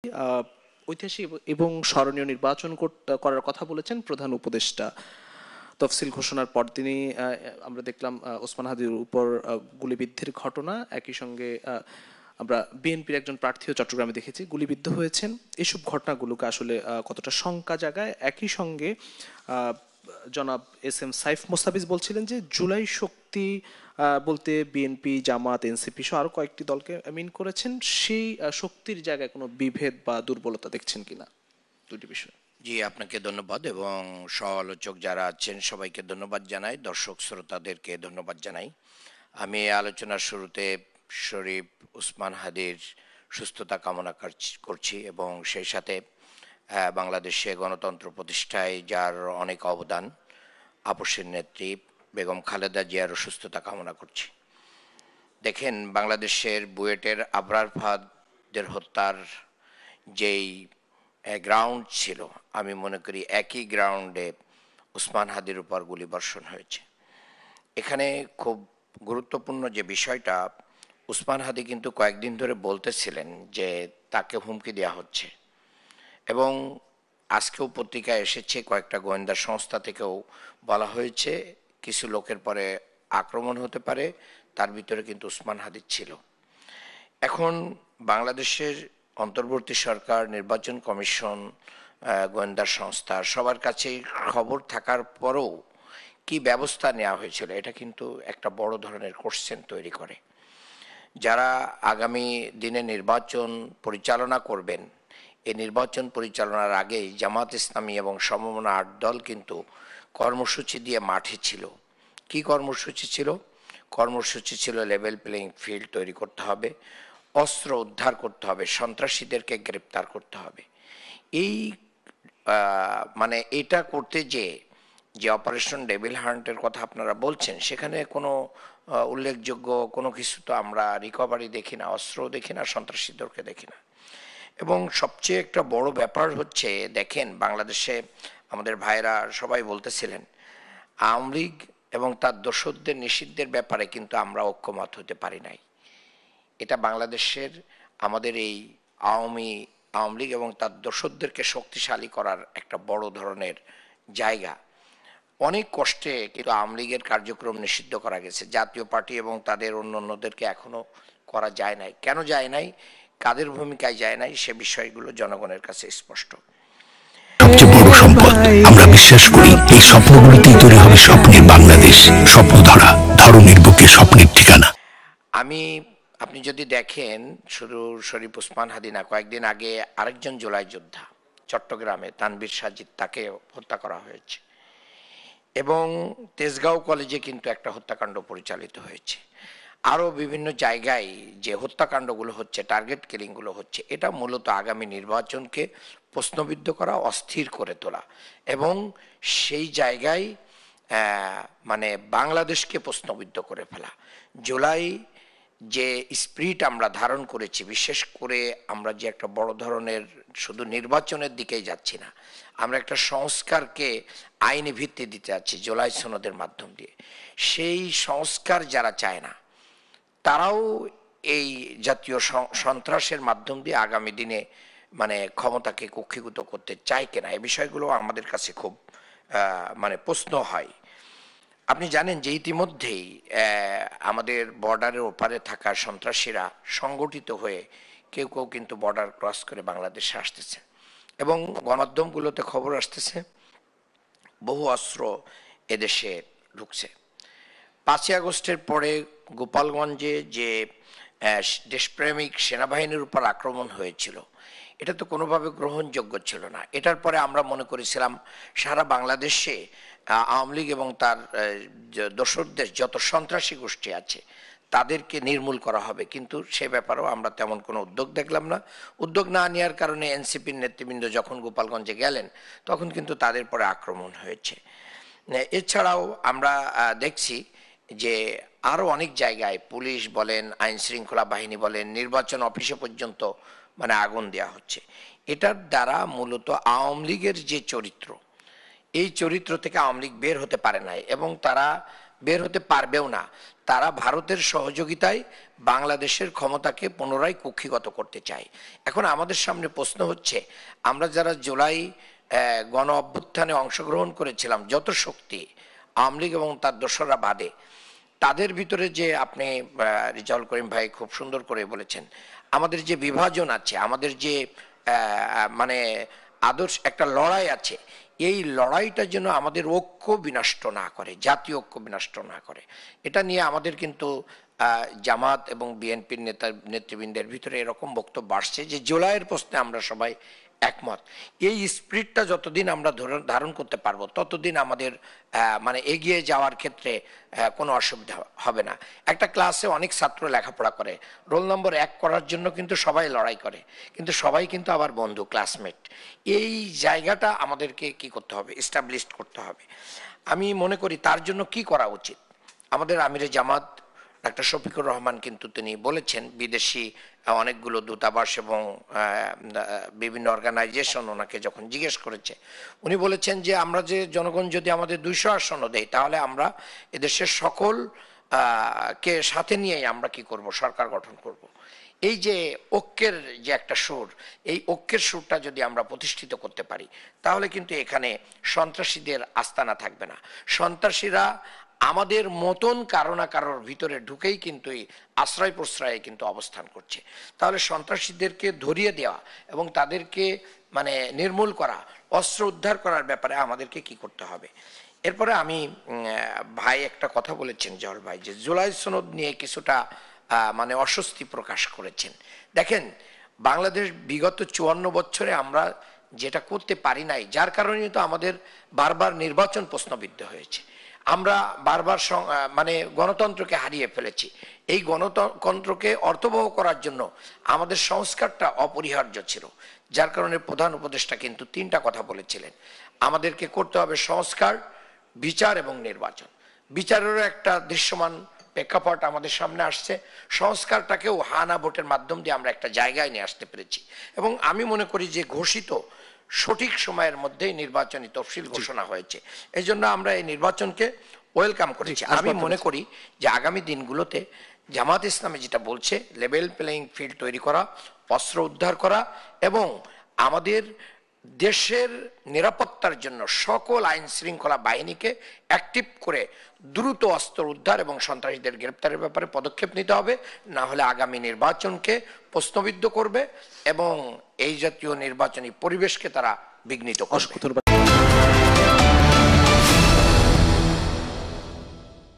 আহ, ঐতিহাসিক এবং স্মরণীয় নির্বাচন করার কথা বলেছেন প্রধান উপদেষ্টা। তফসিল ঘোষণার পরদিনই আমরা দেখলাম ওসমান হাদির উপর গুলিবিদ্ধের ঘটনা। একই সঙ্গে আমরা বিএনপির একজন প্রার্থীও চট্টগ্রামে দেখেছি গুলিবিদ্ধ হয়েছেন। এসব ঘটনাগুলোকে আসলে কতটা শঙ্কা জাগায়। একই সঙ্গে জনাব এস এম সাইফ মোস্তাফিজ বলছিলেন যে জুলাই শক্তি বলতে বিএনপি, জামাত, এনসিপি সহ আরো কয়েকটি দলকে মিন করেছেন। সেই শক্তির জায়গায় কোনো বিভেদ বা দুর্বলতা দেখছেন কিনা? দুটি বিষয়। জি, আপনাকে ধন্যবাদ এবং সহ-আলোচক যারা আছেন সবাইকে ধন্যবাদ জানাই, দর্শক শ্রোতাদেরকে ধন্যবাদ জানাই। আমি এই আলোচনার শুরুতে শরীফ ওসমান হাদির সুস্থতা কামনা করছি এবং সেই সাথে বাংলাদেশে গণতন্ত্র প্রতিষ্ঠায় যার অনেক অবদান আপসের নেত্রী বেগম খালেদা জিয়ারও সুস্থতা কামনা করছি। দেখেন, বাংলাদেশের বুয়েটের আবরার ফাহাদের হত্যার যেই গ্রাউন্ড ছিল, আমি মনে করি একই গ্রাউন্ডে ওসমান হাদির উপর গুলিবর্ষণ হয়েছে। এখানে খুব গুরুত্বপূর্ণ যে বিষয়টা, ওসমান হাদি কিন্তু কয়েকদিন ধরে বলতেছিলেন যে তাকে হুমকি দেওয়া হচ্ছে এবং আজকেও পত্রিকায় এসেছে, কয়েকটা গোয়েন্দা সংস্থা থেকেও বলা হয়েছে কিছু লোকের পরে আক্রমণ হতে পারে, তার ভিতরে কিন্তু ওসমান হাদি ছিল। এখন বাংলাদেশের অন্তর্বর্তী সরকার, নির্বাচন কমিশন, গোয়েন্দা সংস্থা সবার কাছেই খবর থাকার পরেও কি ব্যবস্থা নেওয়া হয়েছিল, এটা কিন্তু একটা বড় ধরনের কোশ্চেন তৈরি করে। যারা আগামী দিনে নির্বাচন পরিচালনা করবেন, এই নির্বাচন পরিচালনার আগেই জামাত ইসলামী এবং সমমনা ৮ দল কিন্তু কর্মসূচি দিয়ে মাঠে ছিল। কি কর্মসূচি ছিল? কর্মসূচি ছিল লেভেল প্লেইং ফিল্ড তৈরি করতে হবে, অস্ত্র উদ্ধার করতে হবে, সন্ত্রাসীদেরকে গ্রেপ্তার করতে হবে। এই মানে এটা করতে যে অপারেশন ডেভিল হান্টের কথা আপনারা বলছেন, সেখানে কোনো উল্লেখযোগ্য কোনো কিছু তো আমরা রিকভারি দেখি না, অস্ত্রও দেখি না, সন্ত্রাসীদেরকে দেখি না। এবং সবচেয়ে একটা বড় ব্যাপার হচ্ছে, দেখেন বাংলাদেশে আমাদের ভাইরা সবাই বলতেছিলেন আওয়ামী লীগ এবং তার দোসরদের নিষিদ্ধের ব্যাপারে কিন্তু আমরা ঐক্যমত হতে পারি নাই। এটা বাংলাদেশের আমাদের এই আওয়ামী লীগ এবং তার দোসরদেরকে শক্তিশালী করার একটা বড় ধরনের জায়গা। অনেক কষ্টে কিন্তু আওয়ামী লীগের কার্যক্রম নিষিদ্ধ করা গেছে। জাতীয় পার্টি এবং তাদের অন্যান্যদেরকে এখনো করা যায় নাই। কেন যায় নাই, কাদের ভূমিকায় যায় নাই, সে বিষয়গুলো জনগণের কাছে স্পষ্ট। সবচেয়ে বড় সম্পদ, আমরা বিশ্বাস করি এই স্বপ্নগুলিতেই তৈরি হবে স্বপ্নের বাংলাদেশ। স্বপ্ন ধরা, ধরনের বুকে স্বপ্নের ঠিকানা। আপনি যদি দেখেন, শুধু শরীফ ওসমান হাদি না, কয়েকদিন আগে আরেকজন জুলাই যোদ্ধা চট্টগ্রামে তানভীর সাজিদ, তাকে হত্যা করা হয়েছে এবং তেজগাঁও কলেজে কিন্তু একটা হত্যাকাণ্ড পরিচালিত হয়েছে। আরও বিভিন্ন জায়গায় যে হত্যাকাণ্ডগুলো হচ্ছে, টার্গেট কিলিংগুলো হচ্ছে, এটা মূলত আগামী নির্বাচনকে প্রশ্নবিদ্ধ করা, অস্থির করে তোলা এবং সেই জায়গায় মানে বাংলাদেশকে প্রশ্নবিদ্ধ করে ফেলা। জুলাই যে স্পিরিট আমরা ধারণ করেছি, বিশেষ করে আমরা যে একটা বড় ধরনের শুধু নির্বাচনের দিকেই যাচ্ছি না, আমরা একটা সংস্কারকে আইনি ভিত্তি দিতে যাচ্ছি জুলাই সনদের মাধ্যম দিয়ে। সেই সংস্কার যারা চায় না, তারাও এই জাতীয় সন্ত্রাসের মাধ্যম দিয়ে আগামী দিনে মানে ক্ষমতাকে কক্ষীভূত করতে চায় কিনা, এই বিষয়গুলো আমাদের কাছে খুব মানে প্রশ্ন হয়। আপনি জানেন যে ইতিমধ্যেই আমাদের বর্ডারের ওপারে থাকা সন্ত্রাসীরা সংগঠিত হয়ে কেউ কেউ কিন্তু বর্ডার ক্রস করে বাংলাদেশে আসতেছে এবং গণমাধ্যমগুলোতে খবর আসতেছে বহু অস্ত্র এদেশে ঢুকছে। 5ই আগস্টের পরে গোপালগঞ্জে যে দেশপ্রেমিক সেনাবাহিনীর উপর আক্রমণ হয়েছিল, এটা তো কোনোভাবে গ্রহণযোগ্য ছিল না। এটার পরে আমরা মনে করেছিলাম সারা বাংলাদেশে আওয়ামী লীগ এবং তার দোসরদের যত সন্ত্রাসী গোষ্ঠী আছে তাদেরকে নির্মূল করা হবে, কিন্তু সে ব্যাপারেও আমরা তেমন কোনো উদ্যোগ দেখলাম না। উদ্যোগ না নেওয়ার কারণে এনসিপির নেতৃবৃন্দ যখন গোপালগঞ্জে গেলেন, তখন কিন্তু তাদের পরে আক্রমণ হয়েছে। এছাড়াও আমরা দেখছি যে আরও অনেক জায়গায় পুলিশ বলেন, আইন শৃঙ্খলা বাহিনী বলেন, নির্বাচন অফিসে পর্যন্ত মানে আগুন দেওয়া হচ্ছে। এটার দ্বারা মূলত আওয়ামী লীগের যে চরিত্র, এই চরিত্র থেকে আওয়ামী লীগ বের হতে পারে নাই এবং তারা বের হতে পারবেও না। তারা ভারতের সহযোগিতায় বাংলাদেশের ক্ষমতাকে পুনরায় কক্ষিগত করতে চায়। এখন আমাদের সামনে প্রশ্ন হচ্ছে, আমরা যারা জুলাই গণ অভ্যুত্থানে অংশগ্রহণ করেছিলাম, যত শক্তি আওয়ামী লীগ এবং তার দোসররা বাদে, তাদের ভিতরে যে আপনি রিজাউল করিম ভাই খুব সুন্দর করে বলেছেন, আমাদের যে বিভাজন আছে, আমাদের যে মানে আদর্শ একটা লড়াই আছে, এই লড়াইটা যেন আমাদের ঐক্য বিনষ্ট না করে, জাতীয় ঐক্য বিনষ্ট না করে। এটা নিয়ে আমাদের কিন্তু জামাত এবং বিএনপির নেতৃবৃন্দের ভিতরে এরকম বক্তব্য আসছে যে জুলাইয়ের প্রশ্নে আমরা সবাই একমত। এই স্পিরিটটা যতদিন আমরা ধারণ করতে পারবো ততদিন আমাদের মানে এগিয়ে যাওয়ার ক্ষেত্রে কোনো অসুবিধা হবে না। একটা ক্লাসে অনেক ছাত্র লেখাপড়া করে, রোল নম্বর 1 করার জন্য কিন্তু সবাই লড়াই করে, কিন্তু সবাই কিন্তু আবার বন্ধু, ক্লাসমেট। এই জায়গাটা আমাদেরকে কি করতে হবে, এস্টাবলিশ করতে হবে। আমি মনে করি তার জন্য কি করা উচিত। আমাদের আমিরে জামাত ডাক্তার শফিকুর রহমান কিন্তু তিনি বলেছেন, বিদেশি অনেকগুলো দূতাবাস এবং বিভিন্ন অর্গানাইজেশন ওনাকে যখন জিজ্ঞেস করেছে, উনি বলেছেন যে আমরা যে জনগণ যদি আমাদের 200 আসনও দেয়, তাহলে আমরা এদেশের সকল কে সাথে নিয়েই আমরা কি করব, সরকার গঠন করব। এই যে ঐক্যের যে একটা সুর, এই ঐক্যের সুরটা যদি আমরা প্রতিষ্ঠিত করতে পারি, তাহলে কিন্তু এখানে সন্ত্রাসীদের আস্তানা থাকবে না। সন্ত্রাসীরা আমাদের মতন কারো না কারোর ভিতরে ঢুকেই কিন্তু এই আশ্রয় প্রশ্রয়ে কিন্তু অবস্থান করছে। তাহলে সন্ত্রাসীদেরকে ধরিয়ে দেওয়া এবং তাদেরকে মানে নির্মূল করা, অস্ত্র উদ্ধার করার ব্যাপারে আমাদেরকে কি করতে হবে। এরপরে আমি ভাই একটা কথা বলেছেন, জল ভাই, যে জুলাই সনদ নিয়ে কিছুটা মানে অস্বস্তি প্রকাশ করেছেন। দেখেন, বাংলাদেশ বিগত 54 বছরে আমরা যেটা করতে পারি নাই, যার কারণে তো আমাদের বারবার নির্বাচন প্রশ্নবিদ্ধ হয়েছে। আমরা বারবার মানে গণতন্ত্রকে হারিয়ে ফেলেছি। এই গণতন্ত্রকে অর্থবহ করার জন্য আমাদের সংস্কারটা অপরিহার্য ছিল, যার কারণে প্রধান উপদেষ্টা কিন্তু 3টা কথা বলেছিলেন। আমাদেরকে করতে হবে সংস্কার, বিচার এবং নির্বাচন। বিচারেরও একটা দৃশ্যমান প্রেক্ষাপট আমাদের সামনে আসছে, সংস্কারটাকেও হানা ভোটের মাধ্যম দিয়ে আমরা একটা জায়গায় নিয়ে আসতে পেরেছি। এবং আমি মনে করি যে ঘোষিত সঠিক সময়ের মধ্যেই নির্বাচনী তফসিল ঘোষণা হয়েছে, এই জন্য আমরা এই নির্বাচনকে ওয়েলকাম করেছি। আমি মনে করি যে আগামী দিনগুলোতে জামাত ইসলামে যেটা বলছে, লেভেল প্লেইং ফিল্ড তৈরি করা, অস্ত্র উদ্ধার করা এবং আমাদের দেশের নিরাপত্তার জন্য সকল আইন শৃঙ্খলা বাহিনীকে অ্যাক্টিভ করে দ্রুত অস্ত্র উদ্ধার এবং সন্ত্রাসীদের গ্রেপ্তারের ব্যাপারে পদক্ষেপ নিতে হবে। না হলে আগামী নির্বাচনকে প্রশ্নবিদ্ধ করবে এবং এই জাতীয় নির্বাচনী পরিবেশকে তারা বিঘ্নিত করবে।